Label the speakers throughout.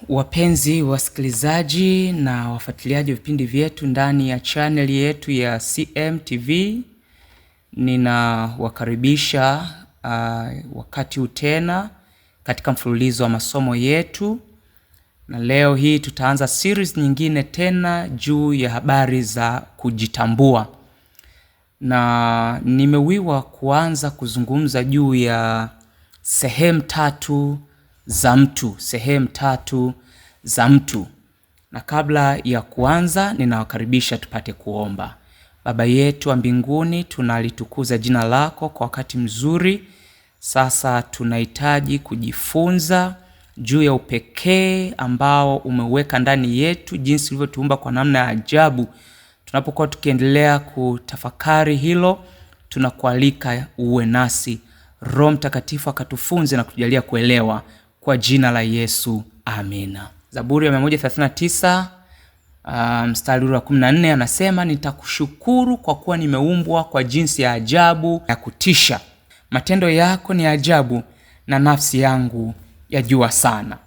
Speaker 1: Wapenzi wasikilizaji na wafuatiliaji wa vipindi vyetu ndani ya channel yetu ya CMTV, ninawakaribisha wakati tena katika mfululizo wa masomo yetu, na leo hii tutaanza series nyingine tena juu ya habari za kujitambua. Na nimewiwa kuanza kuzungumza juu ya sehemu tatu za mtu. Na kabla ya kuanza, ninawakaribisha tupate kuomba. Baba yetu wa mbinguni, tunalitukuza jina lako kwa wakati mzuri. Sasa tunahitaji kujifunza juu ya upekee ambao umeweka ndani yetu, jinsi ulivyotuumba kwa namna ya ajabu. Tunapokuwa tukiendelea kutafakari hilo, tunakualika uwe nasi. Roho Mtakatifu akatufunze na kutujalia kuelewa, kwa jina la Yesu, amina. Zaburi ya 139 mstari wa 14 anasema, nitakushukuru kwa kuwa nimeumbwa kwa jinsi ya ajabu ya kutisha. Matendo yako ni ajabu na nafsi yangu yajua sana.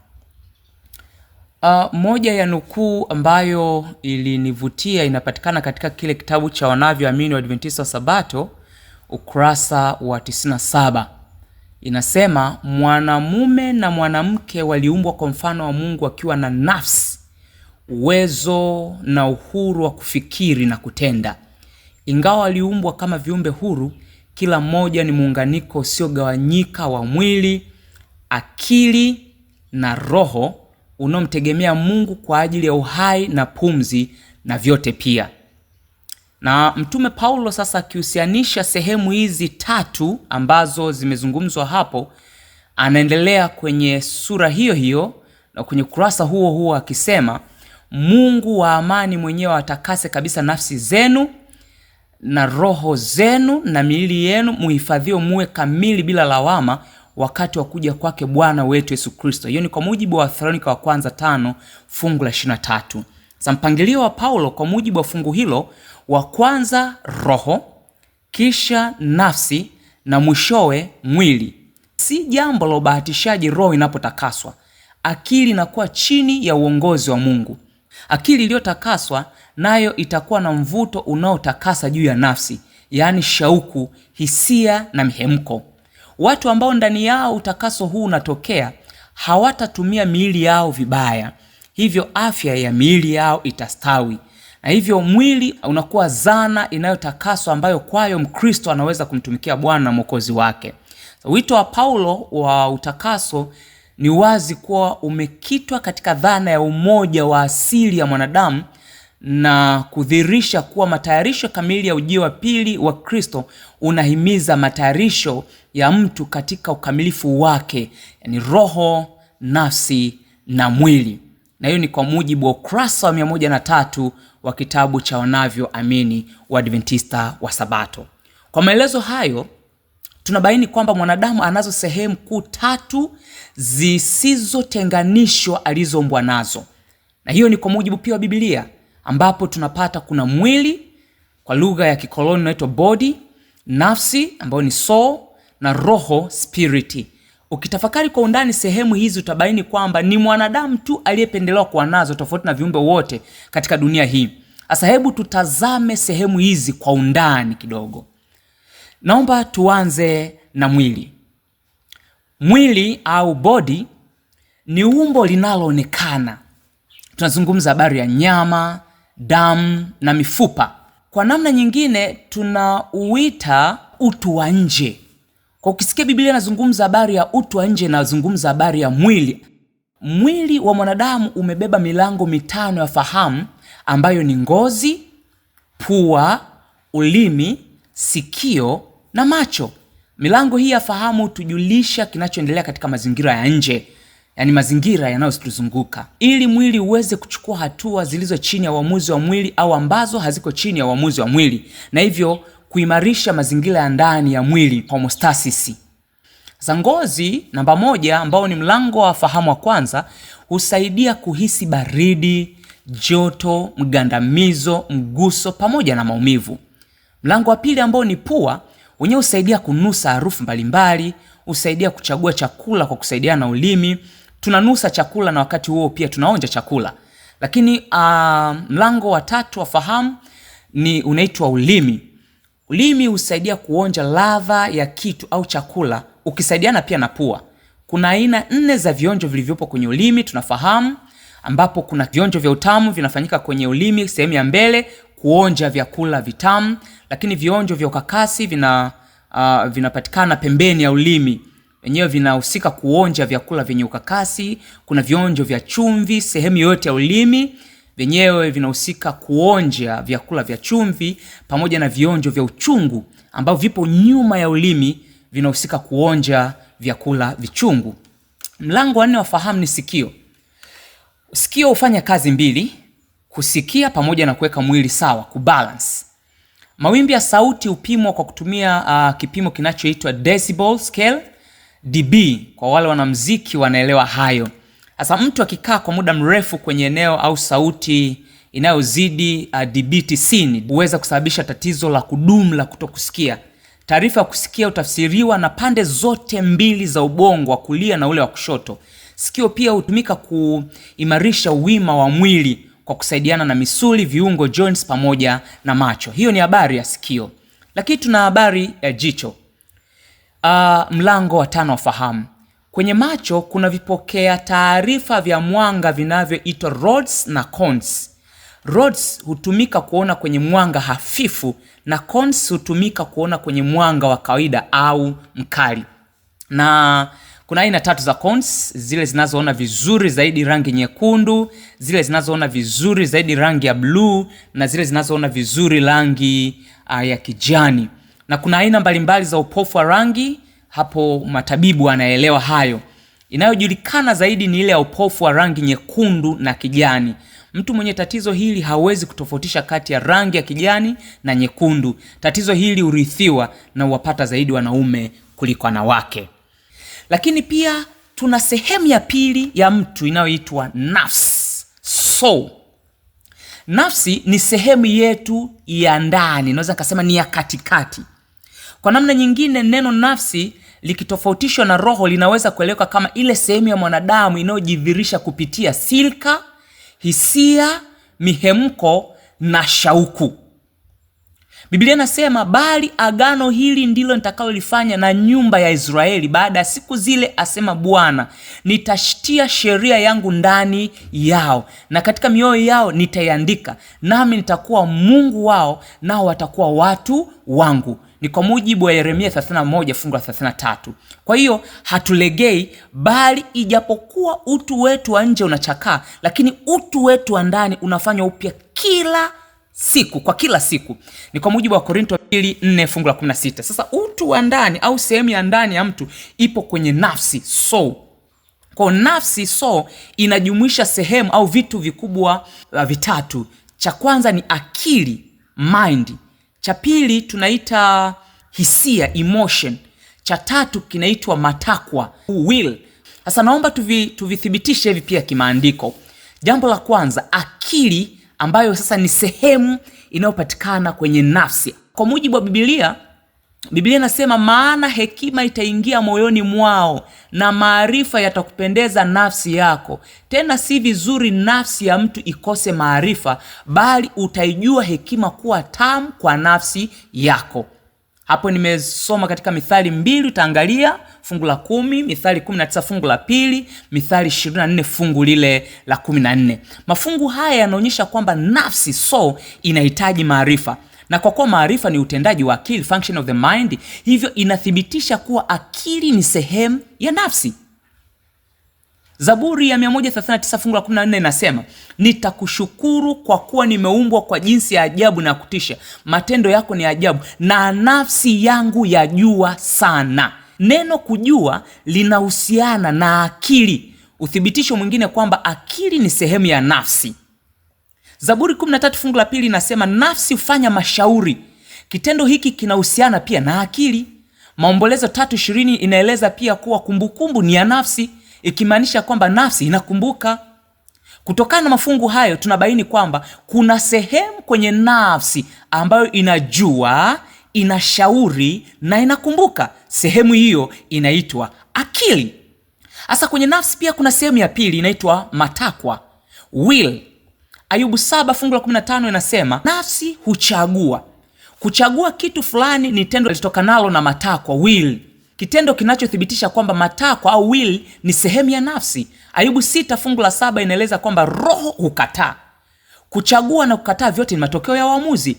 Speaker 1: Moja ya nukuu ambayo ilinivutia inapatikana katika kile kitabu cha Wanavyoamini Waadventista wa Sabato, ukurasa wa 97. Inasema, mwanamume na mwanamke waliumbwa kwa mfano wa Mungu wakiwa na nafsi, uwezo na uhuru wa kufikiri na kutenda. Ingawa waliumbwa kama viumbe huru, kila mmoja ni muunganiko usiogawanyika wa mwili, akili na roho unaomtegemea Mungu kwa ajili ya uhai na pumzi na vyote pia. Na Mtume Paulo sasa akihusianisha sehemu hizi tatu ambazo zimezungumzwa hapo, anaendelea kwenye sura hiyo hiyo na kwenye kurasa huo huo akisema, Mungu wa amani mwenyewe atakase kabisa nafsi zenu na roho zenu na miili yenu muhifadhiwe muwe kamili bila lawama wakati wa kuja kwake Bwana wetu Yesu Kristo. Hiyo ni kwa mujibu wa Thessalonika wa kwanza 5 fungu la 23. Sasa mpangilio wa Paulo kwa mujibu wa fungu hilo, wa kwanza roho, kisha nafsi na mwishowe mwili. Si jambo la ubahatishaji roho inapotakaswa. Akili inakuwa chini ya uongozi wa Mungu. Akili iliyotakaswa nayo itakuwa na mvuto unaotakasa juu ya nafsi, yaani shauku, hisia na mihemko. Watu ambao ndani yao utakaso huu unatokea hawatatumia miili yao vibaya, hivyo afya ya miili yao itastawi, na hivyo mwili unakuwa zana inayotakaswa ambayo kwayo Mkristo anaweza kumtumikia Bwana na Mwokozi wake. Wito wa Paulo wa utakaso ni wazi kuwa umekitwa katika dhana ya umoja wa asili ya mwanadamu na kudhihirisha kuwa matayarisho kamili ya ujio wa pili wa Kristo unahimiza matayarisho ya mtu katika ukamilifu wake, yani roho, nafsi na mwili. Na hiyo ni kwa mujibu wa ukurasa wa 103 wa kitabu cha Wanavyoamini Waadventista wa Sabato. Kwa maelezo hayo, tunabaini kwamba mwanadamu anazo sehemu kuu tatu zisizotenganishwa alizoumbwa nazo. Na hiyo ni kwa mujibu pia wa Biblia, ambapo tunapata kuna mwili, kwa lugha ya kikoloni unaitwa body, nafsi ambayo ni soul, na roho, spirit. Ukitafakari kwa undani sehemu hizi utabaini kwamba ni mwanadamu tu aliyependelewa kuwa nazo tofauti na viumbe wote katika dunia hii. Sasa hebu tutazame sehemu hizi kwa undani kidogo. Naomba tuanze na mwili. Mwili au body ni umbo linaloonekana. Tunazungumza habari ya nyama, damu na mifupa. Kwa namna nyingine tunauita utu wa nje. Kwa ukisikia Biblia inazungumza habari ya utu wa nje, inazungumza habari ya mwili. Mwili wa mwanadamu umebeba milango 5 ya fahamu ambayo ni ngozi, pua, ulimi, sikio na macho. Milango hii ya fahamu hutujulisha kinachoendelea katika mazingira ya nje, yani mazingira yanayotuzunguka, ili mwili uweze kuchukua hatua zilizo chini ya uamuzi wa mwili au ambazo haziko chini ya uamuzi wa mwili, na hivyo kuimarisha mazingira ya ndani ya mwili, homeostasis. Ngozi namba 1, ambao ni mlango wa fahamu wa kwanza, husaidia kuhisi baridi, joto, mgandamizo, mguso pamoja na maumivu. Mlango wa pili ambao ni pua, wenyewe husaidia kunusa harufu mbalimbali, husaidia kuchagua chakula kwa kusaidiana na ulimi, tunanusa chakula na wakati huo pia tunaonja chakula. Lakini mlango wa 3 wa fahamu ni unaitwa ulimi. Ulimi husaidia kuonja ladha ya kitu au chakula ukisaidiana pia na pua. Kuna aina 4 za vionjo vilivyopo kwenye ulimi tunafahamu, ambapo kuna vionjo vya utamu vinafanyika kwenye ulimi sehemu ya mbele kuonja vyakula vitamu, lakini vionjo vya ukakasi vinapatikana pembeni ya ulimi. Wenyewe vinahusika kuonja vyakula vyenye ukakasi. Kuna vionjo vya chumvi sehemu yote ya ulimi, wenyewe vinahusika kuonja vyakula vya chumvi, pamoja na vionjo vya uchungu ambao vipo nyuma ya ulimi vinahusika kuonja vyakula vichungu. Mlango wa 4 wa fahamu ni sikio. Sikio hufanya kazi mbili, kusikia pamoja na kuweka mwili sawa, kubalance. Mawimbi ya sauti hupimwa kwa kutumia kipimo kinachoitwa decibel scale, dB. Kwa wale wanamuziki wanaelewa hayo. Sasa mtu akikaa kwa muda mrefu kwenye eneo au sauti inayozidi dB 90 huweza kusababisha tatizo la kudumu la kutokusikia. Taarifa ya kusikia hutafsiriwa na pande zote mbili za ubongo wa kulia na ule wa kushoto. Sikio pia hutumika kuimarisha uwima wa mwili kwa kusaidiana na misuli, viungo, joints pamoja na macho. Hiyo ni habari ya sikio. Lakini tuna habari ya jicho. Mlango wa 5 wa fahamu. Kwenye macho kuna vipokea taarifa vya mwanga vinavyoitwa rods na cones. Rods hutumika kuona kwenye mwanga hafifu na cones hutumika kuona kwenye mwanga wa kawaida au mkali. Na kuna aina 3 za cones, zile zinazoona vizuri zaidi rangi nyekundu, zile zinazoona vizuri zaidi rangi ya blue, na zile zinazoona vizuri rangi ya kijani. Na kuna aina mbalimbali za upofu wa rangi, hapo matabibu wanaelewa hayo. Inayojulikana zaidi ni ile ya upofu wa rangi nyekundu na kijani. Mtu mwenye tatizo hili hawezi kutofautisha kati ya rangi ya kijani na nyekundu. Tatizo hili hurithiwa na huwapata zaidi wanaume kuliko wanawake. Lakini pia tuna sehemu ya pili ya mtu inayoitwa nafsi, soul. Nafsi ni sehemu yetu ya ndani, naweza kusema ni ya katikati. Kwa namna nyingine, neno nafsi likitofautishwa na roho linaweza kueleweka kama ile sehemu ya mwanadamu inayojidhihirisha kupitia silka, hisia, mihemko na shauku. Biblia inasema, bali agano hili ndilo nitakalolifanya na nyumba ya Israeli baada ya siku zile, asema Bwana, nitashitia sheria yangu ndani yao na katika mioyo yao nitaiandika, nami nitakuwa Mungu wao nao watakuwa watu wangu. Ni kwa mujibu wa Yeremia 31 fungu la 33. Kwa hiyo hatulegei, bali ijapokuwa utu wetu wa nje unachakaa, lakini utu wetu wa ndani unafanywa upya kila siku, kwa kila siku. Ni kwa mujibu wa Korinto 2:4 fungu la 16. Sasa utu wa ndani au sehemu ya ndani ya mtu ipo kwenye nafsi, soul. Kwa nafsi, soul, inajumuisha sehemu au vitu vikubwa vitatu. Cha kwanza ni akili, mind. Cha pili tunaita hisia, emotion. Cha tatu kinaitwa matakwa, will. Sasa naomba tuvithibitishe hivi pia kimaandiko. Jambo la kwanza, akili, ambayo sasa ni sehemu inayopatikana kwenye nafsi. Kwa mujibu wa Biblia inasema, maana hekima itaingia moyoni mwao na maarifa yatakupendeza nafsi yako. Tena si vizuri nafsi ya mtu ikose maarifa, bali utaijua hekima kuwa tamu kwa nafsi yako. Hapo nimesoma katika Mithali 2, utaangalia fungu la 10, Mithali 19 fungu la 2, Mithali 24 fungu lile la 14. Mafungu haya yanaonyesha kwamba nafsi, soul, inahitaji maarifa. Na kwa kuwa maarifa ni utendaji wa akili, function of the mind, hivyo inathibitisha kuwa akili ni sehemu ya nafsi. Zaburi ya 139 fungu la 14 inasema, nitakushukuru kwa kuwa nimeumbwa kwa jinsi ya ajabu na kutisha. Matendo yako ni ajabu na nafsi yangu yajua sana. Neno kujua linahusiana na akili. Uthibitisho mwingine kwamba akili ni sehemu ya nafsi. Zaburi 13 fungu la 2 inasema, nafsi hufanya mashauri. Kitendo hiki kinahusiana pia na akili. Maombolezo 3:20 inaeleza pia kuwa kumbukumbu ni ya nafsi, ikimaanisha kwamba nafsi inakumbuka. Kutokana na mafungu hayo tunabaini kwamba kuna sehemu kwenye nafsi ambayo inajua, inashauri na inakumbuka. Sehemu hiyo inaitwa akili. Hasa kwenye nafsi pia kuna sehemu ya pili inaitwa matakwa, will. Ayubu 7 fungu la 15 inasema nafsi huchagua. Kuchagua kitu fulani ni tendo litokanalo na matakwa, will. Kitendo kinachothibitisha kwamba matakwa au will ni sehemu ya nafsi. Ayubu 6 fungu la 7 inaeleza kwamba roho hukataa. Kuchagua na kukataa vyote ni matokeo ya uamuzi.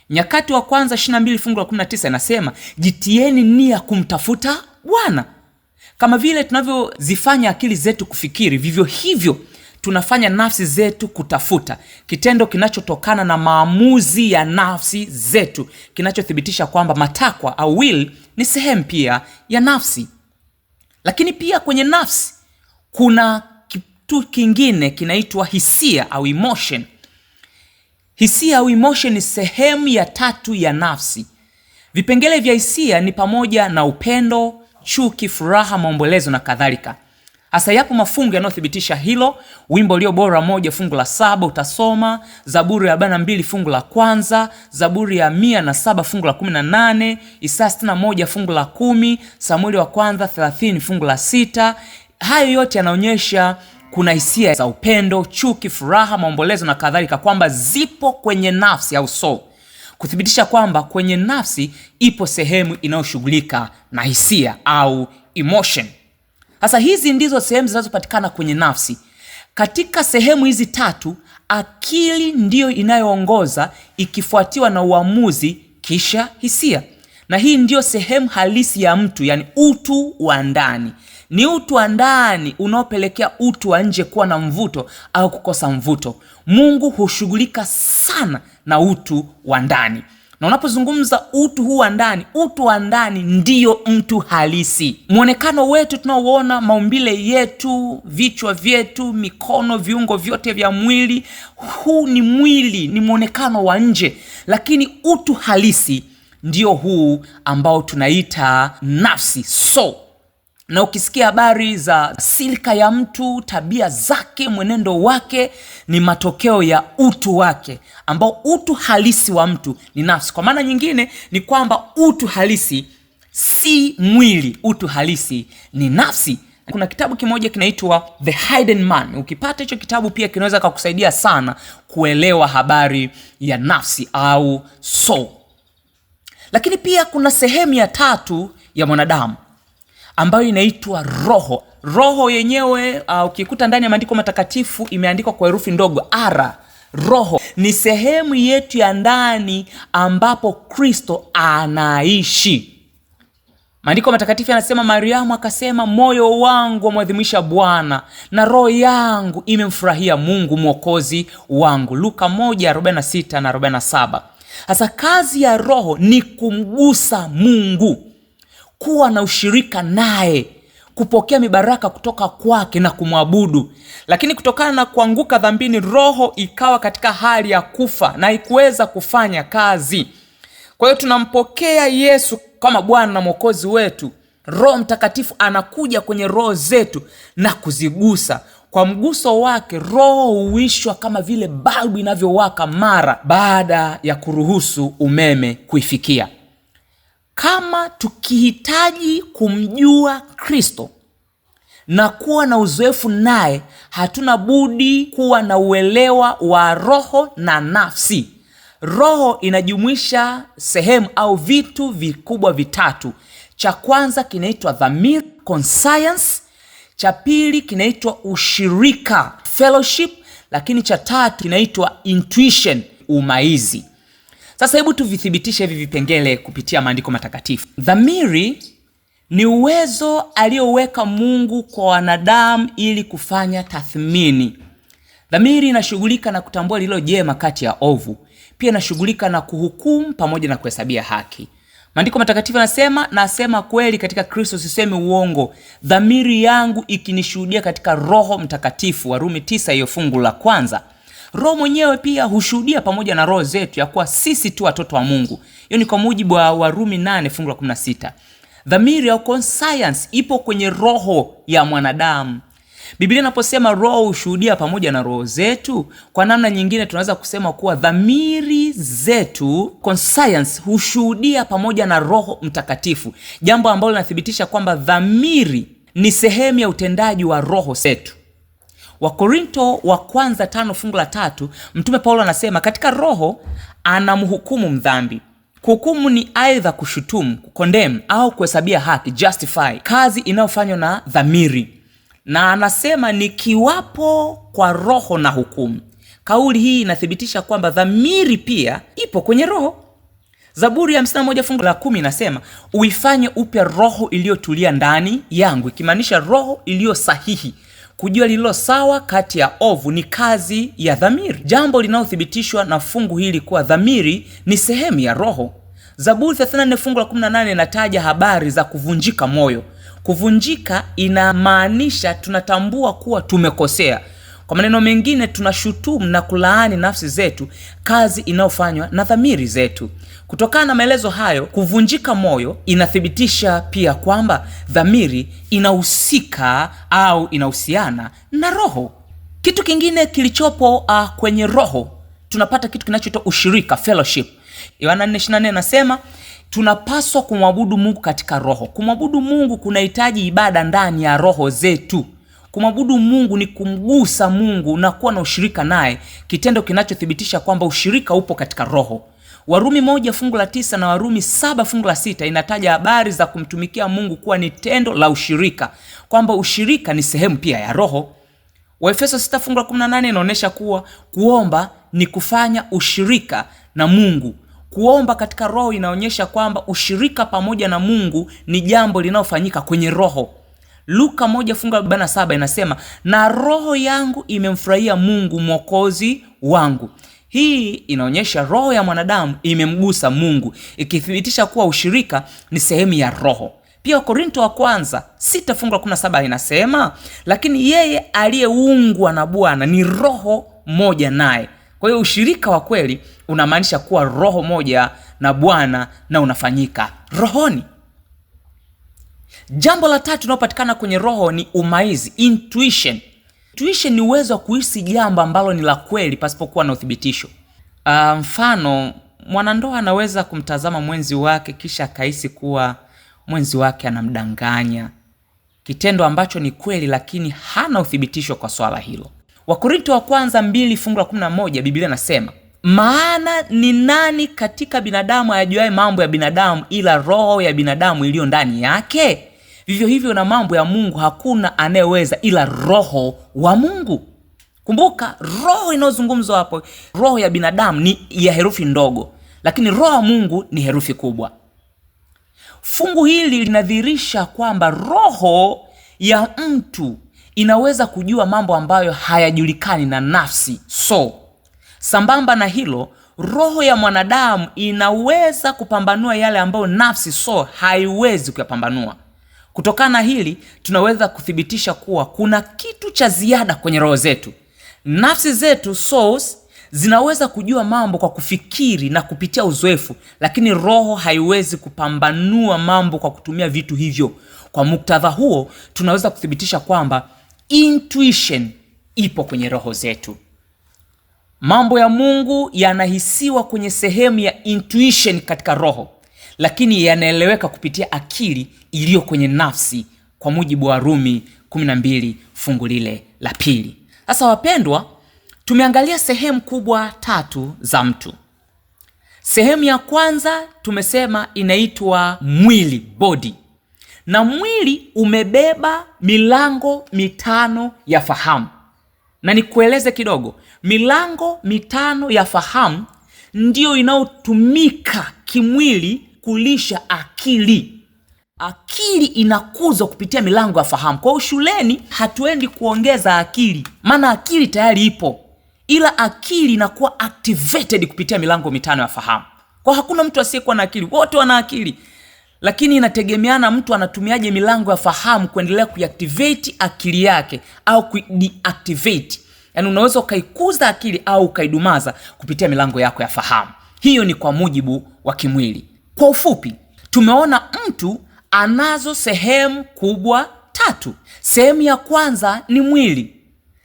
Speaker 1: Nyakati wa kwanza 22 fungu la 19 inasema jitieni nia kumtafuta Bwana. Kama vile tunavyozifanya akili zetu kufikiri, vivyo hivyo tunafanya nafsi zetu kutafuta. Kitendo kinachotokana na maamuzi ya nafsi zetu, kinachothibitisha kwamba matakwa au will ni sehemu pia ya nafsi. Lakini pia kwenye nafsi kuna kitu kingine kinaitwa hisia au emotion. Hisia au emotion ni sehemu ya tatu ya nafsi. Vipengele vya hisia ni pamoja na upendo, chuki, furaha, maombolezo na kadhalika. Hasa yapo mafungu yanayothibitisha hilo. Wimbo ulio bora 1 fungu la 7 utasoma, Zaburi ya 42 fungu la 1, Zaburi ya 107 fungu la 18, Isaya 61 fungu la 10, Samueli wa kwanza 30 fungu la 6. Hayo yote yanaonyesha kuna hisia za upendo, chuki, furaha, maombolezo na kadhalika kwamba zipo kwenye nafsi au soul, kuthibitisha kwamba kwenye nafsi ipo sehemu inayoshughulika na hisia au emotion. Sasa hizi ndizo sehemu zinazopatikana kwenye nafsi. Katika sehemu hizi tatu, akili ndiyo inayoongoza ikifuatiwa na uamuzi kisha hisia. Na hii ndiyo sehemu halisi ya mtu, yani utu wa ndani. Ni utu wa ndani unaopelekea utu wa nje kuwa na mvuto au kukosa mvuto. Mungu hushughulika sana na utu wa ndani. Na unapozungumza utu huu wa ndani, utu wa ndani ndiyo mtu halisi. Muonekano wetu tunaoona, maumbile yetu, vichwa vyetu, mikono, viungo vyote vya mwili, huu ni mwili, ni muonekano wa nje. Lakini utu halisi ndiyo huu ambao tunaita nafsi, soul. Na ukisikia habari za silika ya mtu, tabia zake, mwenendo wake, ni matokeo ya utu wake, ambao utu halisi wa mtu ni nafsi. Kwa maana nyingine ni kwamba utu halisi si mwili, utu halisi ni nafsi. Kuna kitabu kimoja kinaitwa The Hidden Man. Ukipata hicho kitabu pia kinaweza kukusaidia sana kuelewa habari ya nafsi au soul. Lakini pia kuna sehemu ya tatu ya mwanadamu ambayo inaitwa roho. Roho yenyewe ukikuta ndani ya maandiko matakatifu imeandikwa kwa herufi ndogo R. Roho ni sehemu yetu ya ndani ambapo Kristo anaishi. Maandiko matakatifu yanasema, Mariamu akasema, moyo wangu wamwadhimisha Bwana na roho yangu imemfurahia Mungu mwokozi wangu. Luka 1:46 na 47. Sasa kazi ya roho ni kumgusa Mungu, kuwa na ushirika naye, kupokea mibaraka kutoka kwake na kumwabudu. Lakini kutokana na kuanguka dhambini, roho ikawa katika hali ya kufa na haikuweza kufanya kazi. Kwa hiyo tunampokea Yesu kama Bwana na Mwokozi wetu. Roho Mtakatifu anakuja kwenye roho zetu na kuzigusa. Kwa mguso wake, roho huishwa kama vile balbu inavyowaka mara baada ya kuruhusu umeme kuifikia. Kama tukihitaji kumjua Kristo na kuwa na uzoefu naye, hatuna budi kuwa na uelewa wa roho na nafsi. Roho inajumuisha sehemu au vitu vikubwa vitatu. Cha kwanza kinaitwa dhamiri, conscience. Cha pili kinaitwa ushirika, fellowship. Lakini cha tatu kinaitwa intuition, umaizi. Sasa hebu tuvithibitishe hivi vipengele kupitia maandiko matakatifu. Dhamiri ni uwezo alioweka Mungu kwa wanadamu ili kufanya tathmini. Dhamiri inashughulika na kutambua lilo jema kati ya ovu. Pia inashughulika na kuhukumu pamoja na kuhesabia haki. Maandiko matakatifu yanasema, nasema kweli katika Kristo, sisemi uongo, dhamiri yangu ikinishuhudia katika Roho Mtakatifu. Warumi 9 hiyo fungu la 1. Roho mwenyewe pia hushuhudia pamoja na roho zetu ya kuwa sisi tu watoto wa Mungu. Hiyo ni kwa mujibu wa Warumi 8 fungu la 16. Dhamiri au conscience ipo kwenye roho ya mwanadamu. Biblia inaposema roho hushuhudia pamoja na roho zetu, kwa namna nyingine tunaweza kusema kuwa dhamiri zetu, conscience, hushuhudia pamoja na Roho Mtakatifu. Jambo ambalo linathibitisha kwamba dhamiri ni sehemu ya utendaji wa roho zetu. Wakorinto wa kwanza 5:3, Mtume Paulo anasema katika roho anamhukumu mdhambi. Kuhukumu ni aidha kushutumu, kukondem au kuhesabia haki, justify, kazi inayofanywa na dhamiri. Na anasema nikiwapo kwa roho na hukumu. Kauli hii inathibitisha kwamba dhamiri pia ipo kwenye roho. Zaburi ya 51:10 inasema uifanye upya roho iliyotulia ndani yangu, ikimaanisha roho iliyo sahihi. Kujua lililo sawa kati ya ovu ni kazi ya dhamiri, jambo linalothibitishwa na fungu hili kuwa dhamiri ni sehemu ya roho. Zaburi 34:18 inataja habari za kuvunjika moyo. Kuvunjika inamaanisha tunatambua kuwa tumekosea. Kwa maneno mengine, tunashutumu na kulaani nafsi zetu, kazi inayofanywa na dhamiri zetu. Kutokana na maelezo hayo, kuvunjika moyo inathibitisha pia kwamba dhamiri inahusika au inahusiana na roho. Kitu kingine kilichopo kwenye roho, tunapata kitu kinachoitwa ushirika, fellowship. Yohana 4:24 nasema tunapaswa kumwabudu Mungu katika roho. Kumwabudu Mungu kunahitaji ibada ndani ya roho zetu. Kumwabudu Mungu ni kumgusa Mungu na kuwa na ushirika naye, kitendo kinachothibitisha kwamba ushirika upo katika roho. Warumi 1:9 na Warumi 7:6 inataja habari za kumtumikia Mungu kuwa ni tendo la ushirika, kwamba ushirika ni sehemu pia ya roho. Waefeso 6:18 inaonyesha kuwa kuomba ni kufanya ushirika na Mungu. Kuomba katika roho inaonyesha kwamba ushirika pamoja na Mungu ni jambo linalofanyika kwenye roho. Luka 1:47 inasema na roho yangu imemfurahia Mungu mwokozi wangu. Hii inaonyesha roho ya mwanadamu imemgusa Mungu, ikithibitisha kuwa ushirika ni sehemu ya roho. Pia Wakorinto wa kwanza 6:17 inasema lakini yeye aliyeungwa na Bwana ni roho moja naye. Kwa hiyo ushirika wa kweli unamaanisha kuwa roho moja na Bwana na unafanyika rohoni. Jambo la tatu linalopatikana kwenye roho ni umaizi, intuition. Intuition ni uwezo wa kuhisi jambo ambalo ni la kweli pasipokuwa na uthibitisho. Mfano, mwanandoa anaweza kumtazama mwenzi wake kisha akahisi kuwa mwenzi wake anamdanganya, kitendo ambacho ni kweli lakini hana uthibitisho kwa swala hilo. Wakorinto wa kwanza 2:11 Biblia inasema maana ni nani katika binadamu ajuaye mambo ya binadamu ila roho ya binadamu iliyo ndani yake? Vivyo hivyo na mambo ya Mungu hakuna anayeweza ila roho wa Mungu. Kumbuka, roho inayozungumzwa hapo, roho ya binadamu ni ya herufi ndogo, lakini roho wa Mungu ni herufi kubwa. Fungu hili linadhihirisha kwamba roho ya mtu inaweza kujua mambo ambayo hayajulikani na nafsi. Sambamba na hilo, roho ya mwanadamu inaweza kupambanua yale ambayo nafsi haiwezi kuyapambanua. Kutokana na hili, tunaweza kuthibitisha kuwa kuna kitu cha ziada kwenye roho zetu. Nafsi zetu zinaweza kujua mambo kwa kufikiri na kupitia uzoefu, lakini roho haiwezi kupambanua mambo kwa kutumia vitu hivyo. Kwa muktadha huo, tunaweza kuthibitisha kwamba intuition ipo kwenye roho zetu. Mambo ya Mungu yanahisiwa kwenye sehemu ya intuition katika roho, lakini yanaeleweka kupitia akili iliyo kwenye nafsi, kwa mujibu wa Warumi 12 fungu lile la 2. Sasa wapendwa, tumeangalia sehemu kubwa 3 za mtu. Sehemu ya kwanza tumesema inaitwa mwili, body. Na mwili umebeba milango 5 ya fahamu. Na nikueleze kidogo, milango 5 ya fahamu ndio inayotumika kimwili kulisha akili. Akili inakuzwa kupitia milango ya fahamu. Kwa hiyo shuleni hatuendi kuongeza akili, maana akili tayari ipo, ila akili inakuwa activated kupitia milango 5 ya fahamu. Kwa hakuna mtu asiyekuwa na akili, wote wana akili. Lakini inategemeana mtu anatumiaje milango ya fahamu kuendelea kuactivate akili yake au kudeactivate. Yaani unaweza ukaikuza akili au ukaidumaza kupitia milango yako ya fahamu. Hiyo ni kwa mujibu wa kimwili. Kwa ufupi, tumeona mtu anazo sehemu kubwa 3. Sehemu ya kwanza ni mwili.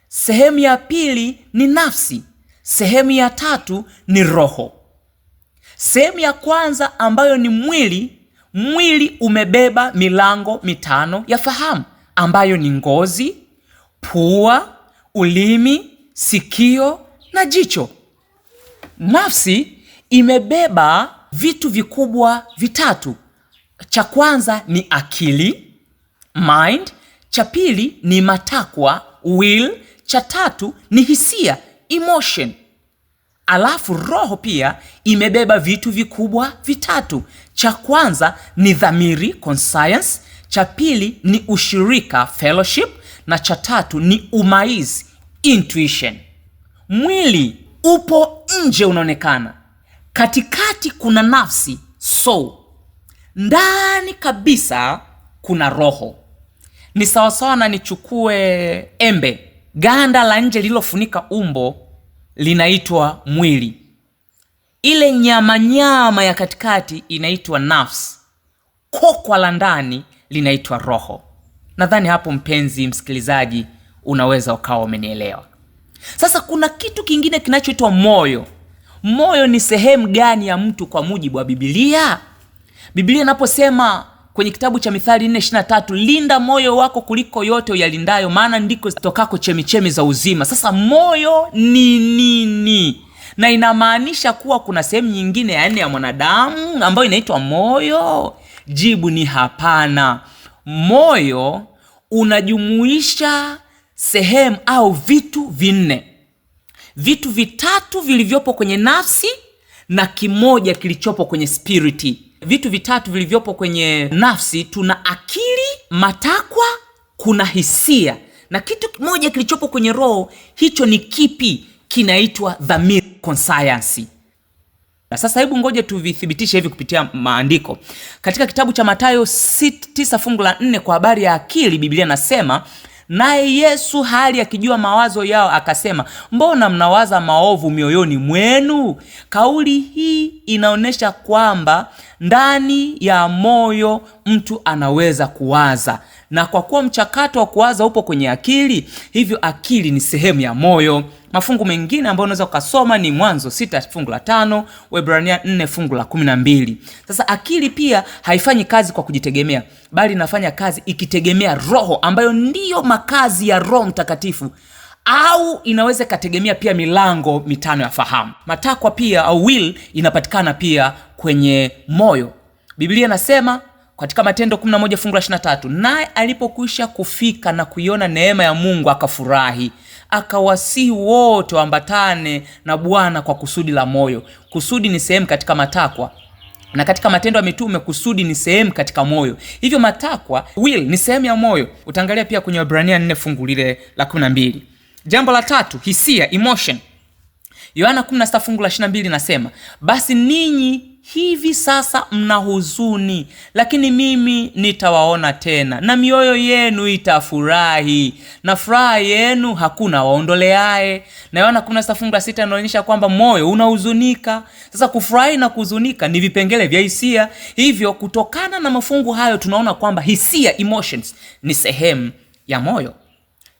Speaker 1: Sehemu ya pili ni nafsi. Sehemu ya 3 ni roho. Sehemu ya kwanza ambayo ni mwili umebeba milango 5 ya fahamu. ambayo ni ngozi, pua, ulimi, sikio na jicho. Nafsi imebeba vitu vikubwa vitatu. Cha kwanza ni akili, mind. Cha pili ni matakwa, will. Cha tatu ni hisia, emotion. Alafu roho pia imebeba vitu vikubwa vitatu. Cha kwanza ni dhamiri, conscience. Cha pili ni ushirika, fellowship. Na cha tatu ni umaizi, intuition. Mwili upo nje unaonekana. Katikati kuna nafsi, soul. Ndani kabisa kuna roho. Ni sawasawa na nichukue embe. Ganda la nje lililofunika umbo linaitwa mwili. Ile nyama ya katikati inaitwa nafsi. Kokwa la ndani linaitwa roho. Nadhani hapo, mpenzi msikilizaji, unaweza ukawa umenielewa. Sasa kuna kitu kingine kinachoitwa moyo. Moyo ni sehemu gani ya mtu kwa mujibu wa Biblia? Biblia inaposema kwenye kitabu cha Mithali 4:23, linda moyo wako kuliko yote uyalindayo, maana ndiko zitokako chemichemi za uzima. Sasa moyo ni nini? Na inamaanisha kuwa kuna sehemu nyingine ya nne ya mwanadamu ambayo inaitwa moyo? Jibu ni hapana. Moyo unajumuisha sehemu au vitu vinne. Vitu vitatu vilivyopo kwenye nafsi na kimoja kilichopo kwenye spiriti. Vitu vitatu vilivyopo kwenye nafsi, tuna akili, matakwa, kuna hisia. Na kitu kimoja kilichopo kwenye roho, hicho ni kipi? Kinaitwa dhamiri, conscience. Na sasa hebu ngoja tuvithibitishe hivi kupitia maandiko. Katika kitabu cha Mathayo 9:4 kwa habari ya akili, Biblia nasema, naye Yesu hali akijua mawazo yao akasema, mbona mnawaza maovu mioyoni mwenu? Kauli hii inaonyesha kwamba ndani ya moyo mtu anaweza kuwaza, na kwa kuwa mchakato wa kuwaza upo kwenye akili, hivyo akili ni sehemu ya moyo. Mafungu mengine ambayo unaweza ukasoma ni Mwanzo 6:5, Waebrania 4:12. Sasa akili pia haifanyi kazi kwa kujitegemea, bali inafanya kazi ikitegemea roho, ambayo ndiyo makazi ya Roho Mtakatifu, au inaweza ikategemea pia milango mitano ya fahamu. Matakwa pia au will inapatikana pia kwenye moyo. Biblia nasema katika Matendo 11:23, naye alipokwisha kufika na kuiona neema ya Mungu akafurahi, akawasihi wote waambatane na Bwana kwa kusudi la moyo. Kusudi ni sehemu katika matakwa, na katika Matendo ya Mitume kusudi ni sehemu katika moyo. Hivyo matakwa, will, ni sehemu ya moyo. Utaangalia pia kwenye Waebrania 4:12. Jambo la tatu, hisia, emotion. Yohana 16:22 nasema, basi ninyi hivi sasa mna huzuni, lakini mimi nitawaona tena, na mioyo yenu itafurahi, na furaha yenu hakuna waondoleaye. Na Yohana 16:6 inaonyesha kwamba moyo unahuzunika. Sasa kufurahi na kuhuzunika ni vipengele vya hisia. Hivyo kutokana na mafungu hayo tunaona kwamba hisia, emotions, ni sehemu ya moyo.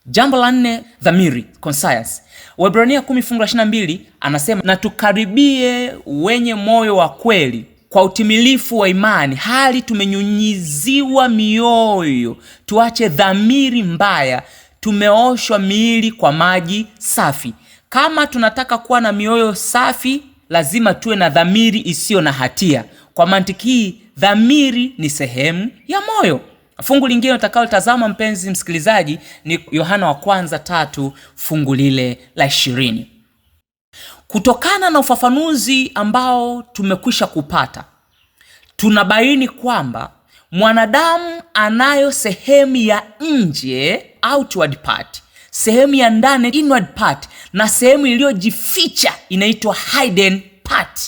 Speaker 1: Jambo la 4, dhamiri, conscience. Waebrania 10:22 anasema, na tukaribie wenye moyo wa kweli kwa utimilifu wa imani, hali tumenyunyiziwa mioyo, tuache dhamiri mbaya, tumeoshwa miili kwa maji safi. Kama tunataka kuwa na mioyo safi, lazima tuwe na dhamiri isiyo na hatia. Kwa mantiki hii, dhamiri ni sehemu ya moyo. Fungu lingine utakalotazama, mpenzi msikilizaji, ni Yohana wa kwanza 3 fungu lile la 20. Kutokana na ufafanuzi ambao tumekwisha kupata, tunabaini kwamba mwanadamu anayo sehemu ya nje, outward part, sehemu ya ndani, inward part, na sehemu iliyojificha inaitwa hidden part.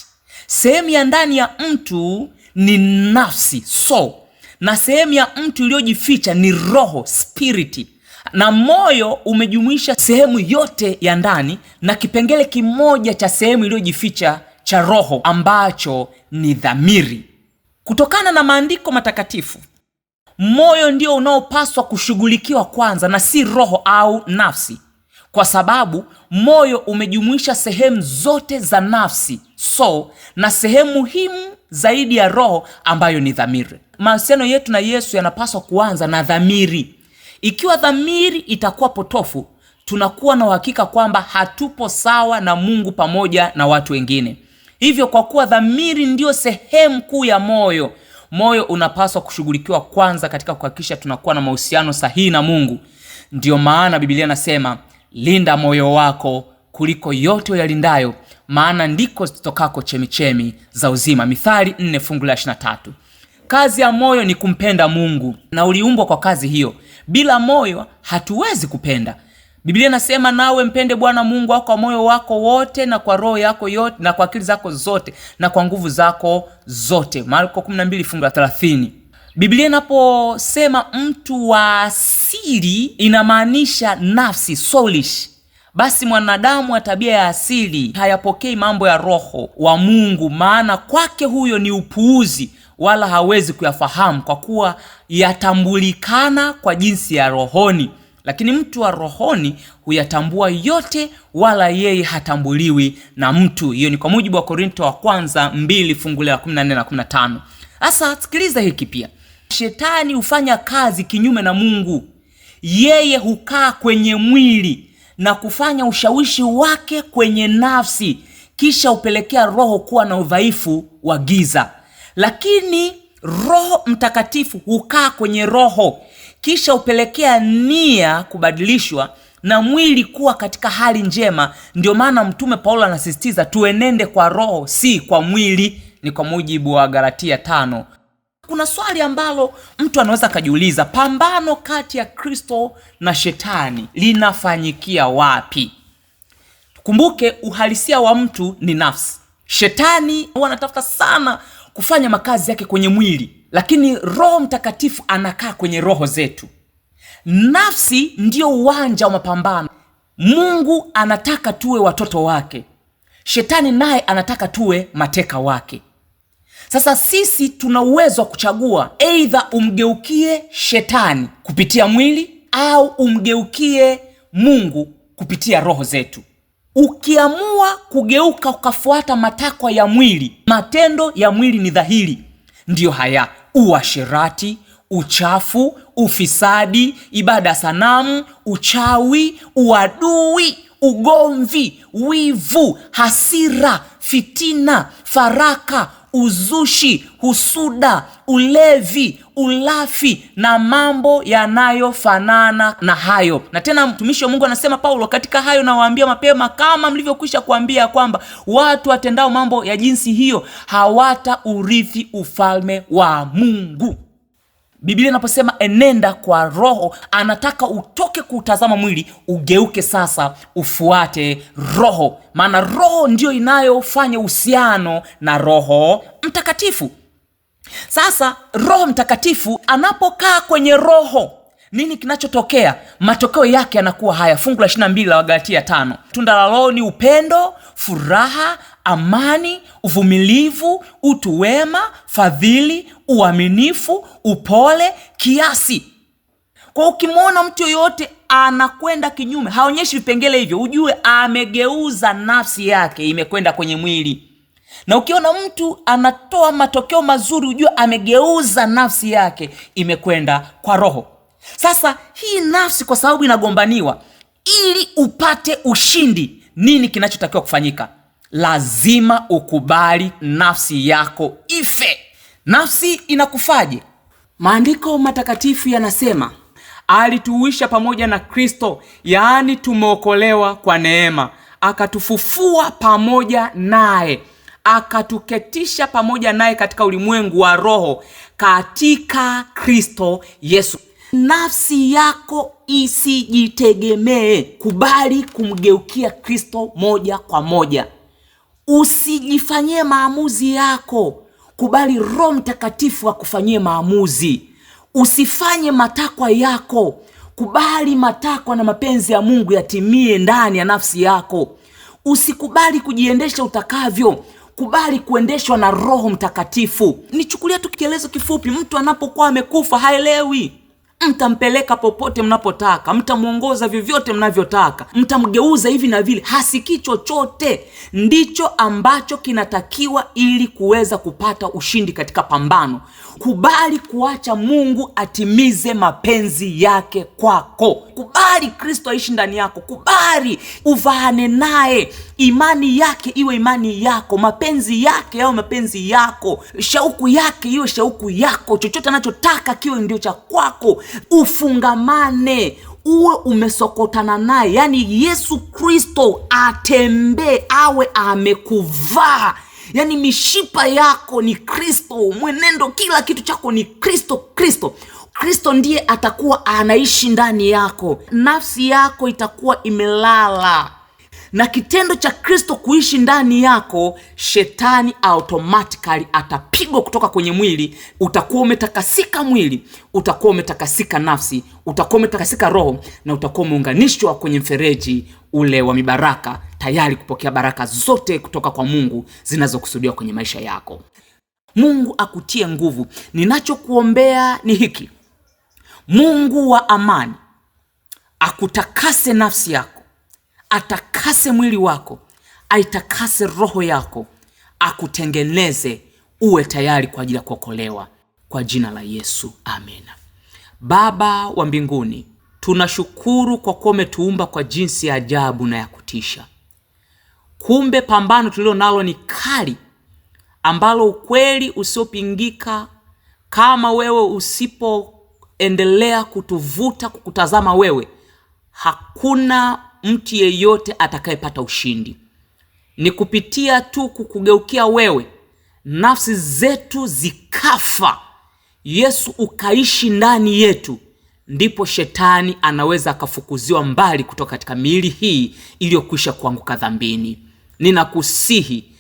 Speaker 1: Sehemu ya ndani ya mtu ni nafsi, soul, na sehemu ya mtu iliyojificha ni roho, spirit. Na moyo umejumuisha sehemu yote ya ndani na kipengele kimoja cha sehemu iliyojificha cha roho ambacho ni dhamiri. Kutokana na maandiko matakatifu, moyo ndio unaopaswa kushughulikiwa kwanza na si roho au nafsi, kwa sababu moyo umejumuisha sehemu zote za nafsi, soul, na sehemu muhimu zaidi ya roho ambayo ni dhamiri. Mahusiano yetu na Yesu yanapaswa kuanza na dhamiri. Ikiwa dhamiri itakuwa potofu, tunakuwa na uhakika kwamba hatupo sawa na Mungu pamoja na watu wengine. Hivyo kwa kuwa dhamiri ndio sehemu kuu ya moyo, moyo unapaswa kushughulikiwa kwanza katika kuhakikisha tunakuwa na mahusiano sahihi na Mungu. Ndio maana Biblia inasema, linda moyo wako kuliko yote uyalindayo, maana ndiko zitokako chemichemi za uzima. Mithali 4:23. Kazi ya moyo ni kumpenda Mungu, na uliumbwa kwa kazi hiyo. Bila moyo hatuwezi kupenda. Biblia inasema, nawe mpende Bwana Mungu wako kwa moyo wako wote, na kwa roho yako yote, na kwa akili zako zote, na kwa nguvu zako zote. Marko 12:30. Biblia inaposema mtu wa asili inamaanisha nafsi, soulish. Basi mwanadamu wa tabia ya asili hayapokei mambo ya roho wa Mungu, maana kwake huyo ni upuuzi, wala hawezi kuyafahamu kwa kuwa yatambulikana kwa jinsi ya rohoni. Lakini mtu wa rohoni huyatambua yote, wala yeye hatambuliwi na mtu. Hiyo ni kwa mujibu wa Korinto wa kwanza 2:14 na 15. Sasa sikiliza hiki pia. Shetani hufanya kazi kinyume na Mungu. Yeye hukaa kwenye mwili na kufanya ushawishi wake kwenye nafsi, kisha upelekea roho kuwa na udhaifu wa giza. Lakini Roho Mtakatifu hukaa kwenye roho, kisha upelekea nia kubadilishwa na mwili kuwa katika hali njema. Ndio maana Mtume Paulo anasisitiza tuenende kwa roho, si kwa mwili. Ni kwa mujibu wa Galatia 5. Kuna swali ambalo mtu anaweza kujiuliza, pambano kati ya Kristo na Shetani linafanyikia wapi? Kumbuke uhalisia wa mtu ni nafsi. Shetani anatafuta sana kufanya makazi yake kwenye mwili, lakini Roho Mtakatifu anakaa kwenye roho zetu. Nafsi ndio uwanja wa mapambano. Mungu anataka tuwe watoto wake, Shetani naye anataka tuwe mateka wake. Sasa sisi tuna uwezo wa kuchagua, aidha umgeukie Shetani kupitia mwili au umgeukie Mungu kupitia roho zetu. Ukiamua kugeuka ukafuata matakwa ya mwili, matendo ya mwili ni dhahiri. Ndiyo haya: uasherati, uchafu, ufisadi, ibada sanamu, uchawi, uadui, ugomvi, wivu, hasira, fitina, faraka, uzushi, husuda, ulevi, ulafi na mambo yanayofanana na hayo. Na tena mtumishi wa Mungu anasema Paulo, katika hayo nawaambia mapema, kama mlivyokwisha kuambia, kwamba watu watendao mambo ya jinsi hiyo hawata urithi ufalme wa Mungu. Biblia inaposema enenda kwa roho, anataka utoke kutazama mwili, ugeuke sasa ufuate roho, maana roho ndio inayofanya uhusiano na Roho Mtakatifu. Sasa Roho Mtakatifu anapokaa kwenye roho, nini kinachotokea? Matokeo yake yanakuwa haya. Fungu la 22 la Galatia 5. Tunda la Roho ni upendo, furaha, amani, uvumilivu, utu wema, fadhili, uaminifu, upole, kiasi. Kwa ukimwona mtu yoyote anakwenda kinyume, haonyeshi vipengele hivyo, ujue amegeuza nafsi yake, imekwenda kwenye mwili. Na ukiona mtu anatoa matokeo mazuri, ujue amegeuza nafsi yake, imekwenda kwa roho. Sasa hii nafsi, kwa sababu inagombaniwa, ili upate ushindi, nini kinachotakiwa kufanyika? Lazima ukubali nafsi yako ife. Nafsi inakufaje? Maandiko matakatifu yanasema, alituuisha pamoja na Kristo, yaani tumeokolewa kwa neema, akatufufua pamoja naye, akatuketisha pamoja naye katika ulimwengu wa roho katika Kristo Yesu. Nafsi yako isijitegemee, kubali kumgeukia Kristo moja kwa moja. Usijifanyie maamuzi yako, kubali Roho Mtakatifu akufanyie maamuzi. Usifanye matakwa yako, kubali matakwa na mapenzi ya Mungu yatimie ndani ya nafsi yako. Usikubali kujiendesha utakavyo, kubali kuendeshwa na Roho Mtakatifu. Nichukulia tu kielezo kifupi. Mtu anapokuwa amekufa haelewi. Mtampeleka popote mnapotaka, mtamuongoza vyovyote mnavyotaka, mtamgeuza hivi na vile, hasikii chochote. Ndicho ambacho kinatakiwa ili kuweza kupata ushindi katika pambano. Kubali kuacha Mungu atimize mapenzi yake kwako. Kubali Kristo aishi ndani yako. Kubali uvaane naye. Imani yake iwe imani yako, mapenzi yake yawe mapenzi yako, shauku yake iwe shauku yako, chochote anachotaka kiwe ndio cha kwako. Ufungamane, uwe umesokotana naye, yani Yesu Kristo atembee, awe amekuvaa. Yani mishipa yako ni Kristo, mwenendo, kila kitu chako ni Kristo. Kristo ndiye atakuwa anaishi ndani yako. Nafsi yako itakuwa imelala. Na kitendo cha Kristo kuishi ndani yako, shetani automatically atapigwa kutoka kwenye mwili. Utakuwa umetakasika mwili, utakuwa umetakasika nafsi, utakuwa umetakasika roho, na utakuwa umeunganishwa kwenye mfereji ule wa mibaraka, tayari kupokea baraka zote kutoka kwa Mungu zinazokusudiwa kwenye maisha yako. Mungu akutie nguvu. Ninachokuombea ni hiki: Mungu wa amani akutakase nafsi yako, atakase mwili wako, aitakase roho yako, akutengeneze uwe tayari kwa ajili ya kuokolewa, kwa jina la Yesu, amena. Baba wa mbinguni, tunashukuru kwa kuwa umetuumba kwa jinsi ya ajabu na ya kutisha. Kumbe pambano tulilo nalo ni kali, ambalo ukweli usiopingika, kama wewe usipoendelea kutuvuta kukutazama wewe, hakuna mtu yeyote atakayepata ushindi. Ni kupitia tu kukugeukia wewe, nafsi zetu zikafa, Yesu ukaishi ndani yetu, ndipo shetani anaweza akafukuziwa mbali kutoka katika miili hii iliyokwisha kuanguka dhambini. Ninakusihi,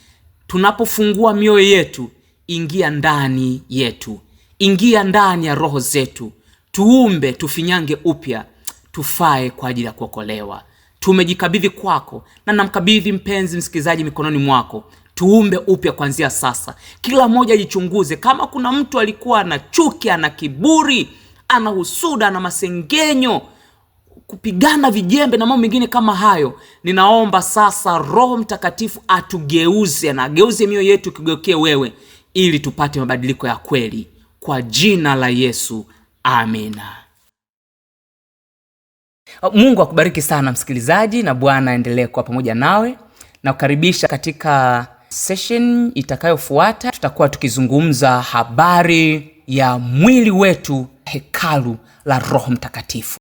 Speaker 1: tunapofungua mioyo yetu, ingia ndani yetu, ingia ndani ya roho zetu, tuumbe, tufinyange upya, tufae kwa ajili ya kuokolewa. Tumejikabidhi kwako, na namkabidhi mpenzi msikilizaji mikononi mwako. Tuumbe upya kuanzia sasa. Kila mmoja ajichunguze. Kama kuna mtu alikuwa ana chuki, ana kiburi, ana husuda, ana masengenyo, kupigana vijembe na mambo mengine kama hayo, ninaomba sasa Roho Mtakatifu atugeuze, na ageuze mioyo yetu kugeukie wewe, ili tupate mabadiliko ya kweli, kwa jina la Yesu, amina. Mungu akubariki sana msikilizaji, na Bwana aendelee kuwa pamoja nawe, na kukaribisha katika session itakayofuata. Tutakuwa tukizungumza habari ya mwili wetu, hekalu la Roho Mtakatifu.